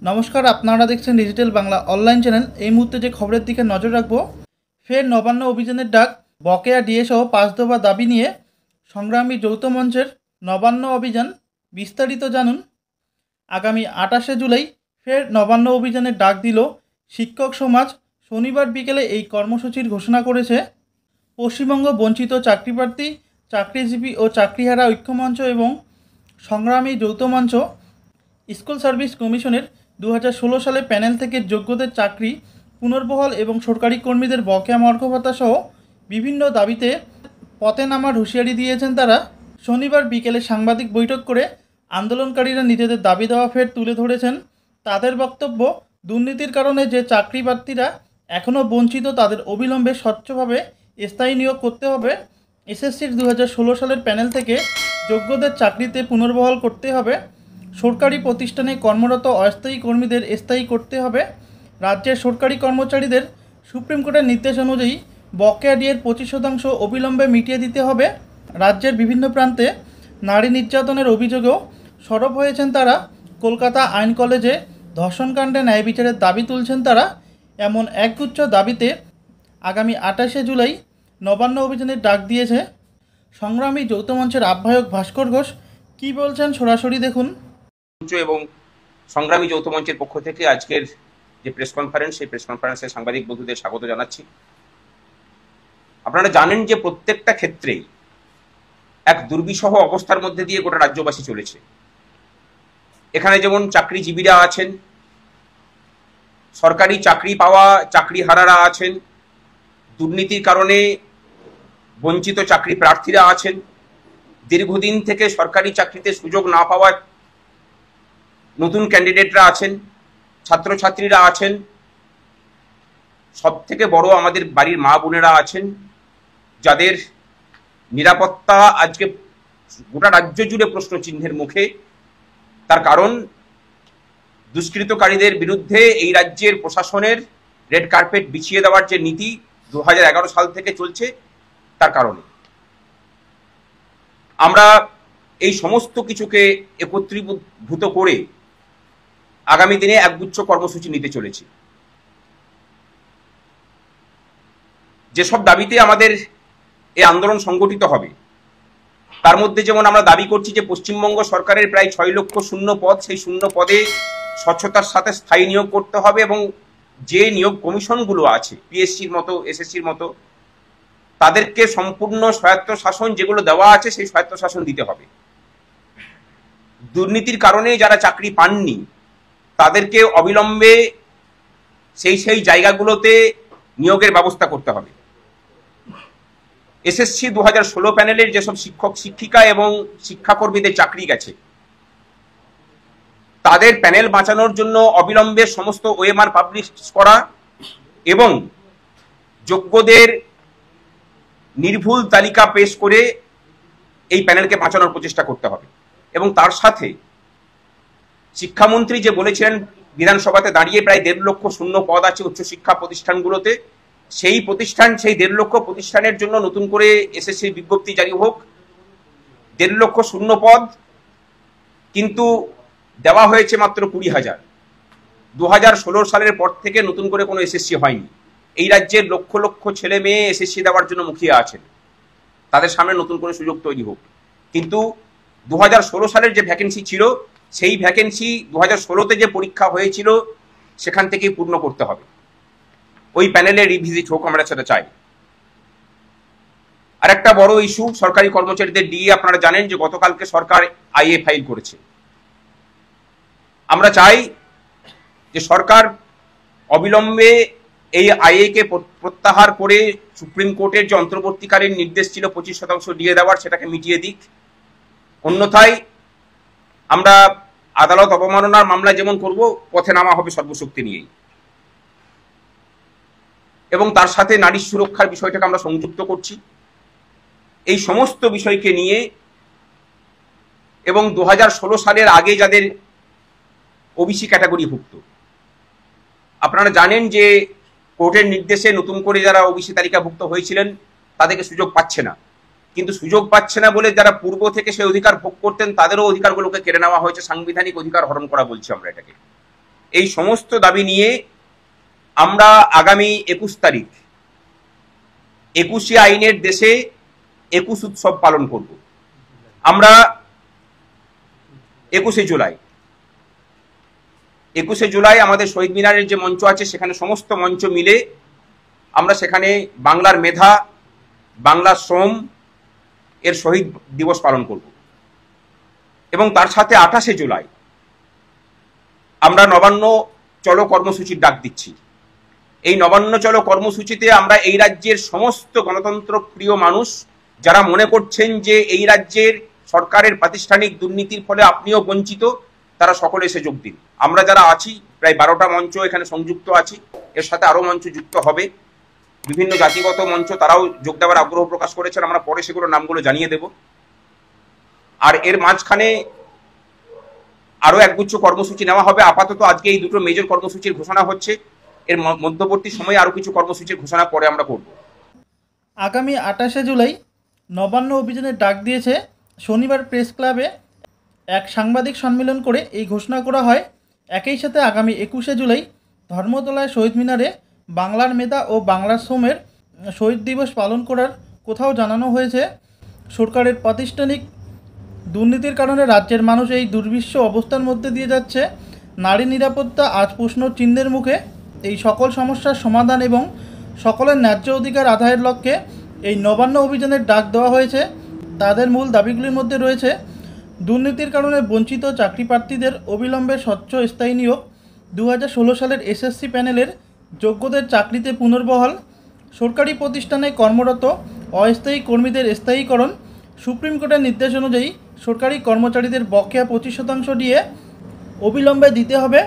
নমস্কার, আপনারা দেখছেন ডিজিটাল বাংলা অনলাইন চ্যানেল। এই মুহূর্তে যে খবরের দিকে নজর রাখবো, ফের নবান্ন অভিযানের ডাক, বকেয়া ডিএ সহ 5 দফা দাবি নিয়ে সংগ্রামী যৌথ মঞ্চের নবান্ন অভিযান। বিস্তারিত জানুন। আগামী 28শে জুলাই ফের নবান্ন অভিযানের ডাক দিল শিক্ষক সমাজ। শনিবার বিকেলে এই কর্মসূচির ঘোষণা করেছে পশ্চিমবঙ্গ বঞ্চিত চাকরিপ্রার্থী, চাকরিজীবী ও চাকরিহারা ঐক্যমঞ্চ এবং সংগ্রামী যৌথ মঞ্চ। স্কুল সার্ভিস কমিশনের 2016 সালে প্যানেল থেকে যোগ্যদের চাকরি পুনর্বহাল এবং সরকারি কর্মীদের বকেয়া মর্গ ভাতা সহ বিভিন্ন দাবিতে পথে নামার হুঁশিয়ারি দিয়েছেন তারা। শনিবার বিকেলে সাংবাদিক বৈঠক করে আন্দোলনকারীরা নিজেদের দাবি দেওয়া ফের তুলে ধরেছেন। তাদের বক্তব্য, দুর্নীতির কারণে যে চাকরি প্রার্থীরা এখনও বঞ্চিত তাদের অবিলম্বে স্বচ্ছভাবে স্থায়ী নিয়োগ করতে হবে। এসএসসির 2016 সালের প্যানেল থেকে যোগ্যদের চাকরিতে পুনর্বহাল করতে হবে। সরকারি প্রতিষ্ঠানে কর্মরত অস্থায়ী কর্মীদের স্থায়ী করতে হবে। রাজ্যের সরকারি কর্মচারীদের সুপ্রিম কোর্টের নির্দেশ অনুযায়ী বকেয়া ডিএর 25% অবিলম্বে মিটিয়ে দিতে হবে। রাজ্যের বিভিন্ন প্রান্তে নারী নির্যাতনের অভিযোগেও সরব হয়েছেন তারা। কলকাতা আইন কলেজে ধর্ষণকাণ্ডে ন্যায় বিচারের দাবি তুলছেন তারা। এমন একগুচ্ছ দাবিতে আগামী 28শে জুলাই নবান্ন অভিযানের ডাক দিয়েছে সংগ্রামী যৌথ মঞ্চের আহ্বায়ক ভাস্কর ঘোষ। কী বলছেন সরাসরি দেখুন। এবং সংগ্রামী যৌথ মঞ্চের পক্ষ থেকে আজকের যে প্রেস কনফারেন্স, সেই প্রেস কনফারেন্সে সাংবাদিক বন্ধুদের স্বাগত জানাচ্ছি। আপনারা জানেন যে প্রত্যেকটা ক্ষেত্রেই এক দুর্বিষহ অবস্থার মধ্যে দিয়ে গোটা রাজ্যবাসী চলেছে। এখানে যেমন চাকরিজীবীরা আছেন, সরকারি চাকরি পাওয়া চাকরিহারারা আছেন, দুর্নীতির কারণে বঞ্চিত চাকরি প্রার্থীরা আছেন, দীর্ঘদিন থেকে সরকারি চাকরিতে সুযোগ না পাওয়া নতুন ক্যান্ডিডেটরা আছেন, ছাত্রছাত্রীরা আছেন, সব থেকে বড় আমাদের বাড়ির মা বোনেরা আছেন, যাদের নিরাপত্তা আজকে গোটা রাজ্য জুড়ে প্রশ্ন চিহ্নের মুখে। তার কারণ দুষ্কৃতকারীদের বিরুদ্ধে এই রাজ্যের প্রশাসনের রেড কার্পেট বিছিয়ে দেওয়ার যে নীতি 2011 সাল থেকে চলছে, তার কারণে আমরা এই সমস্ত কিছুকে একত্রীভূত করে আগামী দিনে একগুচ্ছ কর্মসূচি নিতে চলেছি। যেসব দাবিতে আমাদের এই আন্দোলন সংগঠিত হবে, তার মধ্যে যেমন আমরা দাবি করছি যে পশ্চিমবঙ্গ সরকারের প্রায় 6 লক্ষ শূন্য পদ, সেই শূন্য পদে স্বচ্ছতার সাথে স্থায়ী নিয়োগ করতে হবে এবং যে নিয়োগ কমিশনগুলো আছে পিএসসির মতো, এসএসসির মতো, তাদেরকে সম্পূর্ণ স্বায়ত্ত শাসন যেগুলো দেওয়া আছে সেই স্বায়ত্ত শাসন দিতে হবে। দুর্নীতির কারণে যারা চাকরি পাননি তাদেরকে অবিলম্বে সেই জায়গাগুলোতে নিয়োগের ব্যবস্থা করতে হবে। এসএসসি 2016 প্যানেলের যেসব শিক্ষক শিক্ষিকা এবং শিক্ষাকর্মীদের চাকরি গেছে, তাদের প্যানেল বাঁচানোর জন্য অবিলম্বে সমস্ত ওএমআর পাবলিশ করা এবং যোগ্যদের নির্ভুল তালিকা পেশ করে এই প্যানেলকে বাঁচানোর প্রচেষ্টা করতে হবে। এবং তার সাথে শিক্ষামন্ত্রী যে বলেছিলেন বিধানসভাতে দাঁড়িয়ে প্রায় 1.5 লক্ষ শূন্য পদ আছে উচ্চশিক্ষা প্রতিষ্ঠানগুলোতে, সেই 1.5 লক্ষ প্রতিষ্ঠানের জন্য নতুন করে এসএসসির বিজ্ঞপ্তি জারি হোক। 1.5 লক্ষ শূন্য পদ কিন্তু দেওয়া হয়েছে মাত্র 20,000। 2016 সালের পর থেকে নতুন করে কোনো এসএসসি হয়নি। এই রাজ্যের লক্ষ লক্ষ ছেলে মেয়ে এসএসসি দেওয়ার জন্য মুখিয়ে আছেন, তাদের সামনে নতুন করে সুযোগ তৈরি হোক। কিন্তু 2016 সালের যে ভ্যাকেন্সি ছিল, সেই ভ্যাকেন্সি 2016-তে যে পরীক্ষা হয়েছিল সেখান থেকেই পূর্ণ করতে হবে। ওই প্যানেলে রিভিজিট হোক, আমরা সেটা চাই। আর একটা বড় ইস্যু সরকারি কর্মচারীদের ডিএ। আপনারা জানেন যে গতকালকে সরকার আইএ ফাইল করেছে। আমরা চাই যে সরকার অবিলম্বে এই আইএ কে প্রত্যাহার করে সুপ্রিম কোর্টের যে অন্তর্বর্তীকালীন নির্দেশ ছিল 25% ডিএ দেওয়ার, সেটাকে মিটিয়ে দিক। অন্যথায় আমরা আদালত অবমাননার মামলা যেমন করব, পথে নামা হবে সর্বশক্তি নিয়েই। এবং তার সাথে নারী সুরক্ষার বিষয়টাকে আমরা সংযুক্ত করছি। এই সমস্ত বিষয়কে নিয়ে এবং 2016 সালের আগে যাদের ওবিসি ক্যাটাগরিভুক্ত, আপনারা জানেন যে কোর্টের নির্দেশে নতুন করে যারা ওবিসি তালিকাভুক্ত হয়েছিলেন তাদেরকে সুযোগ পাচ্ছে না। কিন্তু সুযোগ পাচ্ছে না বলে যারা পূর্ব থেকে সেই অধিকার ভোগ করতেন তাদেরও অধিকারগুলোকে কেড়ে নেওয়া হয়েছে। সাংবিধানিক অধিকার হরণ করা বলছি আমরা এটাকে। এই সমস্ত দাবি নিয়ে আমরা আগামী 21 তারিখ 21শে আইনের দেশে 21 উৎসব পালন করব। আমরা 21শে জুলাই আমাদের শহীদ মিনারের যে মঞ্চ আছে সেখানে সমস্ত মঞ্চ মিলে আমরা সেখানে বাংলার মেধা, বাংলার শ্রম এর শহীদ দিবস পালন করব। এবং তার সাথে 28শে জুলাই আমরা নবান্ন চলো কর্মসূচির ডাক দিচ্ছি। এই নবান্ন চলো কর্মসূচিতে আমরা এই রাজ্যের সমস্ত গণতন্ত্র প্রিয় মানুষ যারা মনে করছেন যে এই রাজ্যের সরকারের প্রাতিষ্ঠানিক দুর্নীতির ফলে আপনিও বঞ্চিত, তারা সকলে এসে যোগ দিন। আমরা যারা আছি প্রায় 12টা মঞ্চ এখানে সংযুক্ত আছি, এর সাথে আরো মঞ্চ যুক্ত হবে, বিভিন্ন জাতিগত মঞ্চ তারাও যোগ দেওয়ার আগ্রহ প্রকাশ করেছেন। আমরা পরে সেগুলো নামগুলো জানিয়ে দেব। আর এর মাঝখানে আরো একগুচ্ছ কর্মসূচি নেওয়া হবে। আপাতত আজকে এই দুটো মেজর কর্মসূচির ঘোষণা হচ্ছে, এর মধ্যবর্তী সময়ে আরো কিছু কর্মসূচির ঘোষণা পরে আমরা করব। আগামী 28শে জুলাই নবান্ন অভিযানের ডাক দিয়েছে। শনিবার প্রেস ক্লাবে এক সাংবাদিক সম্মেলন করে এই ঘোষণা করা হয়। একই সাথে আগামী 21শে জুলাই ধর্মতলায় শহীদ মিনারে বাংলার মেধা ও বাংলার শ্রমের শহীদ দিবস পালন করার কোথাও জানানো হয়েছে। সরকারের প্রাতিষ্ঠানিক দুর্নীতির কারণে রাজ্যের মানুষ এই দুর্বিষহ অবস্থার মধ্যে দিয়ে যাচ্ছে। নারী নিরাপত্তা আজ প্রশ্ন চিহ্নের মুখে। এই সকল সমস্যার সমাধান এবং সকলের ন্যায্য অধিকার আদায়ের লক্ষ্যে এই নবান্ন অভিযানের ডাক দেওয়া হয়েছে। তাদের মূল দাবিগুলির মধ্যে রয়েছে দুর্নীতির কারণে বঞ্চিত চাকরি প্রার্থীদের অবিলম্বে স্বচ্ছ স্থায়ী নিয়োগ, 2016 সালের এসএসসি প্যানেলের যোগ্যদের চাকরিতে পুনর্বহাল, সরকারি প্রতিষ্ঠানে কর্মরত অস্থায়ী কর্মীদের স্থায়ীকরণ, সুপ্রিম কোর্টের নির্দেশ অনুযায়ী সরকারি কর্মচারীদের বকেয়া 25% দিয়ে অবিলম্বে দিতে হবে।